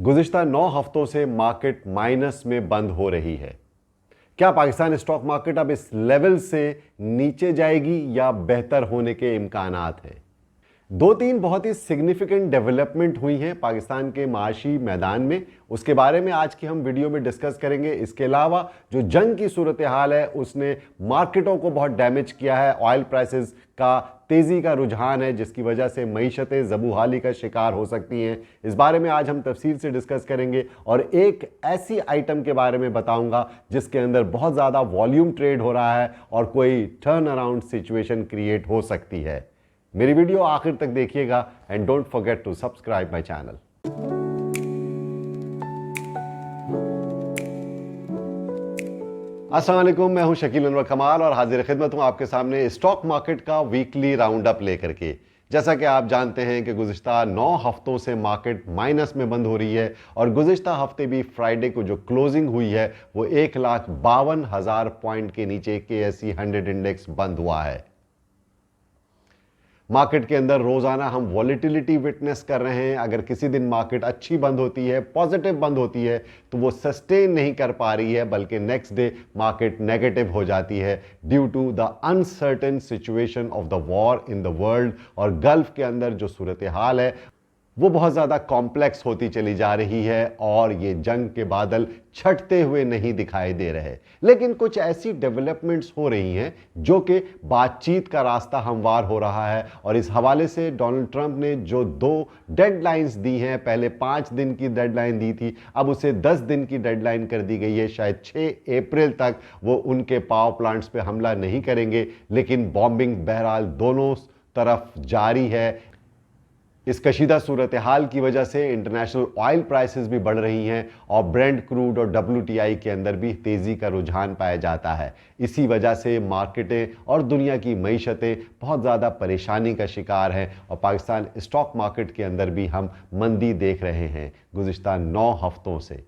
गुज़िश्ता 9 हफ्तों से market minus में बंद हो रही है। क्या पाकिस्तान स्टॉक मार्केट अब इस लेवल से नीचे जाएगी या बेहतर होने के इम्कानात हैं? दो तीन बहुत ही सिग्निफिकेंट डेवलपमेंट हुई हैं पाकिस्तान के माशी मैदान में, उसके बारे में आज की हम वीडियो में डिस्कस करेंगे। इसके अलावा जो जंग की सूरत हाल है उसने मार्केटों को बहुत डैमेज किया है। ऑयल प्राइसेस का तेजी का रुझान है जिसकी वजह से मईशतें ज़बूहाली का शिकार हो सकती हैं। इस बारे में आज हम तफसील से डिस्कस करेंगे और एक ऐसी आइटम के बारे में बताऊंगा जिसके अंदर बहुत ज़्यादा वॉल्यूम ट्रेड हो रहा है और कोई टर्न अराउंड सिचुएशन क्रिएट हो सकती है। मेरी वीडियो आखिर तक देखिएगा and don't forget to subscribe my channel. अस्सलाम वालेकुम, मैं हूं शकील अनवर कमाल और हाजिर खिदमत हूं आपके सामने स्टॉक मार्केट का वीकली राउंड अप लेकर के। जैसा कि आप जानते हैं कि गुज़िश्ता 9 हफ्तों से मार्केट माइनस में बंद हो रही है और गुज़िश्ता हफ्ते भी फ्राइडे को जो क्लोजिंग हुई है वो 1,52,000 पॉइंट के नीचे KSE 100 इंडेक्स बंद हुआ है। मार्केट के अंदर रोजाना हम वॉलेटिलिटी विटनेस कर रहे हैं। अगर किसी दिन मार्केट अच्छी बंद होती है, पॉजिटिव बंद होती है, तो वो सस्टेन नहीं कर पा रही है, बल्कि नेक्स्ट डे मार्केट नेगेटिव हो जाती है due to the uncertain situation of the war in the world. और गल्फ के अंदर जो सूरत हाल है वो बहुत ज़्यादा कॉम्प्लेक्स होती चली जा रही है और ये जंग के बादल छटते हुए नहीं दिखाई दे रहे। लेकिन कुछ ऐसी डेवलपमेंट्स हो रही हैं जो कि बातचीत का रास्ता हमवार हो रहा है। और इस हवाले से डोनाल्ड ट्रंप ने जो 2 डेडलाइंस दी हैं, पहले 5 दिन की डेडलाइन दी थी, अब उसे 10 दिन की डेडलाइन कर दी गई है। शायद 6 अप्रैल तक वो उनके पावर प्लांट्स पे हमला नहीं करेंगे, लेकिन बॉम्बिंग बहरहाल दोनों तरफ जारी है। इस कशीदा सूरत हाल की वजह से इंटरनेशनल ऑयल प्राइसेस भी बढ़ रही हैं और ब्रेंट क्रूड और WTI के अंदर भी तेज़ी का रुझान पाया जाता है। इसी वजह से मार्केटें और दुनिया की मईशतें बहुत ज़्यादा परेशानी का शिकार हैं और पाकिस्तान स्टॉक मार्केट के अंदर भी हम मंदी देख रहे हैं गुज़िश्ता 9 हफ्तों से।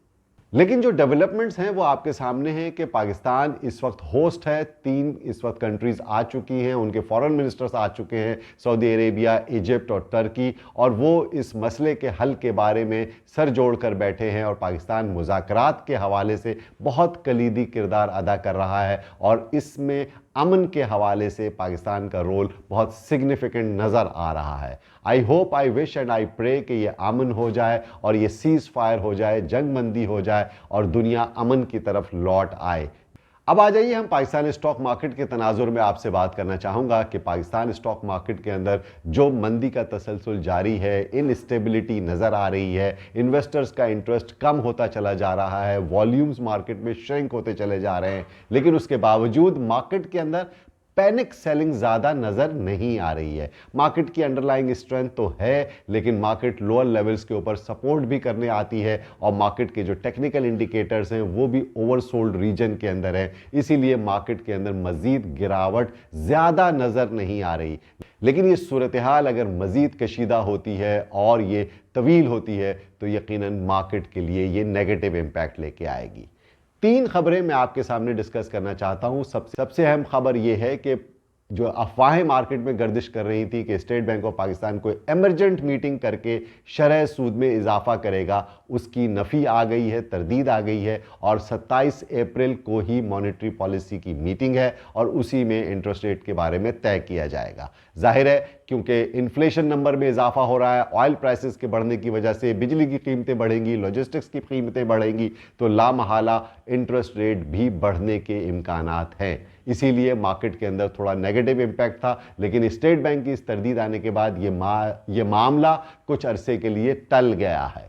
लेकिन जो डेवलपमेंट्स हैं वो आपके सामने हैं कि पाकिस्तान इस वक्त होस्ट है। 3 इस वक्त कंट्रीज़ आ चुकी हैं, उनके फॉरेन मिनिस्टर्स आ चुके हैं, सऊदी अरेबिया, इजिप्ट और टर्की, और वो इस मसले के हल के बारे में सर जोड़ कर बैठे हैं। और पाकिस्तान मुज़ाकरात के हवाले से बहुत कलीदी किरदार अदा कर रहा है और इसमें अमन के हवाले से पाकिस्तान का रोल बहुत सिग्निफिकेंट नज़र आ रहा है। I hope, I wish and I pray कि ये अमन हो जाए और ये सीज़ फायर हो जाए, जंग बंदी हो जाए और दुनिया अमन की तरफ लौट आए। अब आ जाइए, हम पाकिस्तान स्टॉक मार्केट के तनाजुर में आपसे बात करना चाहूँगा कि पाकिस्तान स्टॉक मार्केट के अंदर जो मंदी का तसलसल जारी है, इनस्टेबिलिटी नज़र आ रही है, इन्वेस्टर्स का इंटरेस्ट कम होता चला जा रहा है, वॉल्यूम्स मार्केट में श्रिंक होते चले जा रहे हैं, लेकिन उसके बावजूद मार्केट के अंदर पैनिक सेलिंग ज़्यादा नज़र नहीं आ रही है। मार्केट की अंडरलाइंग स्ट्रेंथ तो है, लेकिन मार्केट लोअर लेवल्स के ऊपर सपोर्ट भी करने आती है और मार्केट के जो टेक्निकल इंडिकेटर्स हैं वो भी ओवरसोल्ड रीजन के अंदर है। इसीलिए मार्केट के अंदर मज़ीद गिरावट ज़्यादा नज़र नहीं आ रही। लेकिन ये सूरत हाल अगर मज़ीद कशीदा होती है और ये तवील होती है तो यकीनन मार्केट के लिए ये नेगेटिव इम्पैक्ट लेके आएगी। 3 खबरें मैं आपके सामने डिस्कस करना चाहता हूं। सबसे अहम खबर यह है कि जो अफवाहें मार्केट में गर्दिश कर रही थी कि स्टेट बैंक ऑफ पाकिस्तान कोई एमरजेंट मीटिंग करके शरह सूद में इजाफा करेगा, उसकी नफ़ी आ गई है, तरदीद आ गई है और 27 अप्रैल को ही मॉनेटरी पॉलिसी की मीटिंग है और उसी में इंटरेस्ट रेट के बारे में तय किया जाएगा। जाहिर है क्योंकि इन्फ्लेशन नंबर में इजाफा हो रहा है, ऑयल प्राइसेस के बढ़ने की वजह से बिजली की कीमतें बढ़ेंगी, लॉजिस्टिक्स की कीमतें बढ़ेंगी, तो लामहला इंटरेस्ट रेट भी बढ़ने के इम्कानात हैं। इसीलिए मार्केट के अंदर थोड़ा नेगेटिव इम्पैक्ट था, लेकिन स्टेट बैंक की इस तरदीद आने के बाद ये मामला कुछ अरसे के लिए टल गया है।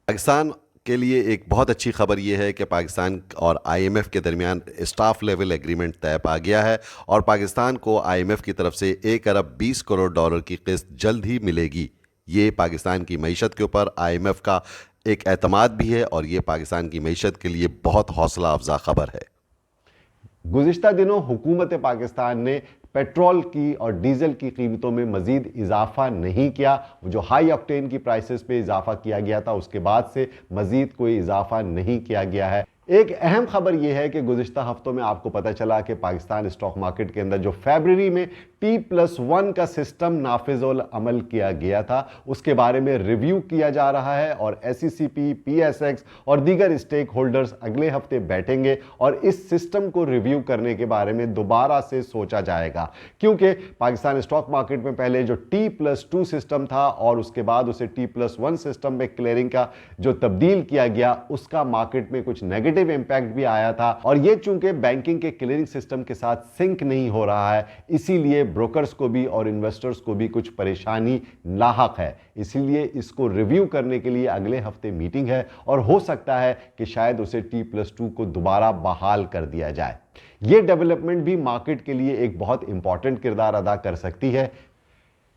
पाकिस्तान के लिए एक बहुत अच्छी खबर यह है कि पाकिस्तान और IMF के दरमियान स्टाफ लेवल एग्रीमेंट तय पा गया है और पाकिस्तान को IMF की तरफ से 1 अरब 20 करोड़ डॉलर की किस्त जल्द ही मिलेगी। ये पाकिस्तान की मईशत के ऊपर IMF का एक एतमाद भी है और ये पाकिस्तान की मईशत के लिए बहुत हौसला अफजा खबर है। गुज़िश्ता दिनों हुकूमत पाकिस्तान ने पेट्रोल की और डीजल की कीमतों में मज़ीद इजाफा नहीं किया। जो हाई ऑक्टेन की प्राइसेस पे इजाफा किया गया था उसके बाद से मज़ीद कोई इजाफा नहीं किया गया है। एक अहम खबर यह है कि गुज़िश्ता हफ्तों में आपको पता चला कि पाकिस्तान स्टॉक मार्केट के अंदर जो फरवरी में T+1 का सिस्टम नाफिजुल अमल किया गया था, उसके बारे में रिव्यू किया जा रहा है और SECP, PSX और दीगर स्टेक होल्डर्स अगले हफ्ते बैठेंगे और इस सिस्टम को रिव्यू करने के बारे में दोबारा से सोचा जाएगा, क्योंकि पाकिस्तान स्टॉक मार्केट में पहले जो T+2 सिस्टम था और उसके बाद उसे T+1 सिस्टम में क्लियरिंग का जो तब्दील किया गया, उसका मार्केट में कुछ नेगेटिव इंपैक्ट भी आया था और ये चूंकि बैंकिंग के क्लियरिंग सिस्टम के साथ सिंक नहीं हो रहा है, इसीलिए ब्रोकर्स को भी और इन्वेस्टर्स को भी कुछ परेशानी लाहक है। इसीलिए इसको रिव्यू करने के लिए अगले हफ्ते मीटिंग है और हो सकता है कि शायद उसे T+2 को दोबारा बहाल कर दिया जाए। यह डेवलपमेंट भी मार्केट के लिए एक बहुत इंपॉर्टेंट किरदार अदा कर सकती है।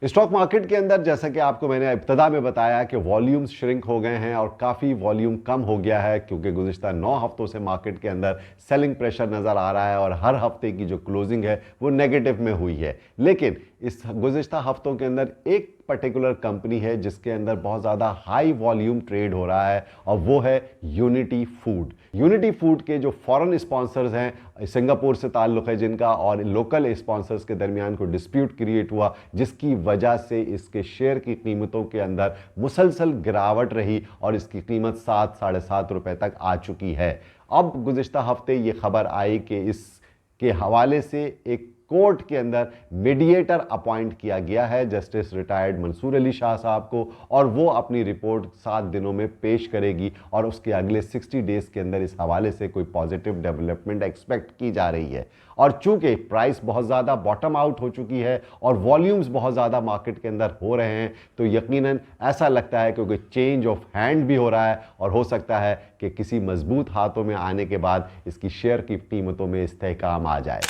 स्टॉक मार्केट के अंदर जैसा कि आपको मैंने इब्तदा में बताया कि वॉल्यूम्स श्रिंक हो गए हैं और काफ़ी वॉल्यूम कम हो गया है, क्योंकि गुज़िश्ता 9 हफ्तों से मार्केट के अंदर सेलिंग प्रेशर नज़र आ रहा है और हर हफ्ते की जो क्लोजिंग है वो नेगेटिव में हुई है। लेकिन इस गुज़िश्ता हफ्तों के अंदर एक पर्टिकुलर कंपनी है जिसके अंदर बहुत ज़्यादा हाई वॉल्यूम ट्रेड हो रहा है और वो है यूनिटी फूड। यूनिटी फूड के जो फॉरेन स्पॉन्सर्स हैं, सिंगापुर से ताल्लुक़ है जिनका, और लोकल स्पॉन्सर्स के दरमियान कोई डिस्प्यूट क्रिएट हुआ जिसकी वजह से इसके शेयर की कीमतों के अंदर मुसलसल गिरावट रही और इसकी कीमत 7 साढ़े 7 रुपए तक आ चुकी है। अब गुज़िश्ता हफ्ते ये खबर आई कि इसके हवाले से एक कोर्ट के अंदर मीडिएटर अपॉइंट किया गया है जस्टिस रिटायर्ड मंसूर अली शाह साहब को, और वो अपनी रिपोर्ट 7 दिनों में पेश करेगी और उसके अगले 60 डेज के अंदर इस हवाले से कोई पॉजिटिव डेवलपमेंट एक्सपेक्ट की जा रही है। और चूंकि प्राइस बहुत ज़्यादा बॉटम आउट हो चुकी है और वॉल्यूम्स बहुत ज़्यादा मार्केट के अंदर हो रहे हैं, तो यकीनन ऐसा लगता है कि कोई चेंज ऑफ हैंड भी हो रहा है और हो सकता है कि किसी मजबूत हाथों में आने के बाद इसकी शेयर की कीमतों में इस्तेहकाम आ जाए।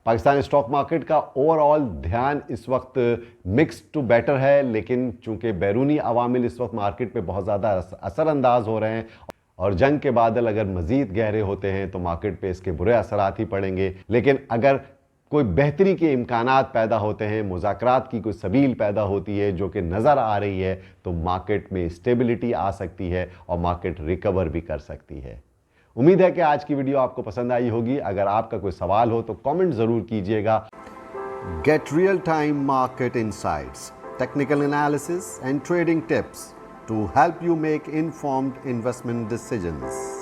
पाकिस्तान स्टॉक मार्केट का ओवरऑल ध्यान इस वक्त मिक्स टू बेटर है, लेकिन चूंकि बैरूनी अवामिल इस वक्त मार्केट पे बहुत ज़्यादा असरअंदाज हो रहे हैं और जंग के बादल अगर मज़ीद गहरे होते हैं तो मार्केट पे इसके बुरे असरात ही पड़ेंगे। लेकिन अगर कोई बेहतरी के इम्कानात पैदा होते हैं, मुज़ाकरात की कोई सबील पैदा होती है जो कि नज़र आ रही है, तो मार्केट में स्टेबिलिटी आ सकती है और मार्केट रिकवर भी कर सकती है। उम्मीद है कि आज की वीडियो आपको पसंद आई होगी। अगर आपका कोई सवाल हो तो कमेंट ज़रूर कीजिएगा। Get real time market insights, technical analysis and trading tips to help you make informed investment decisions.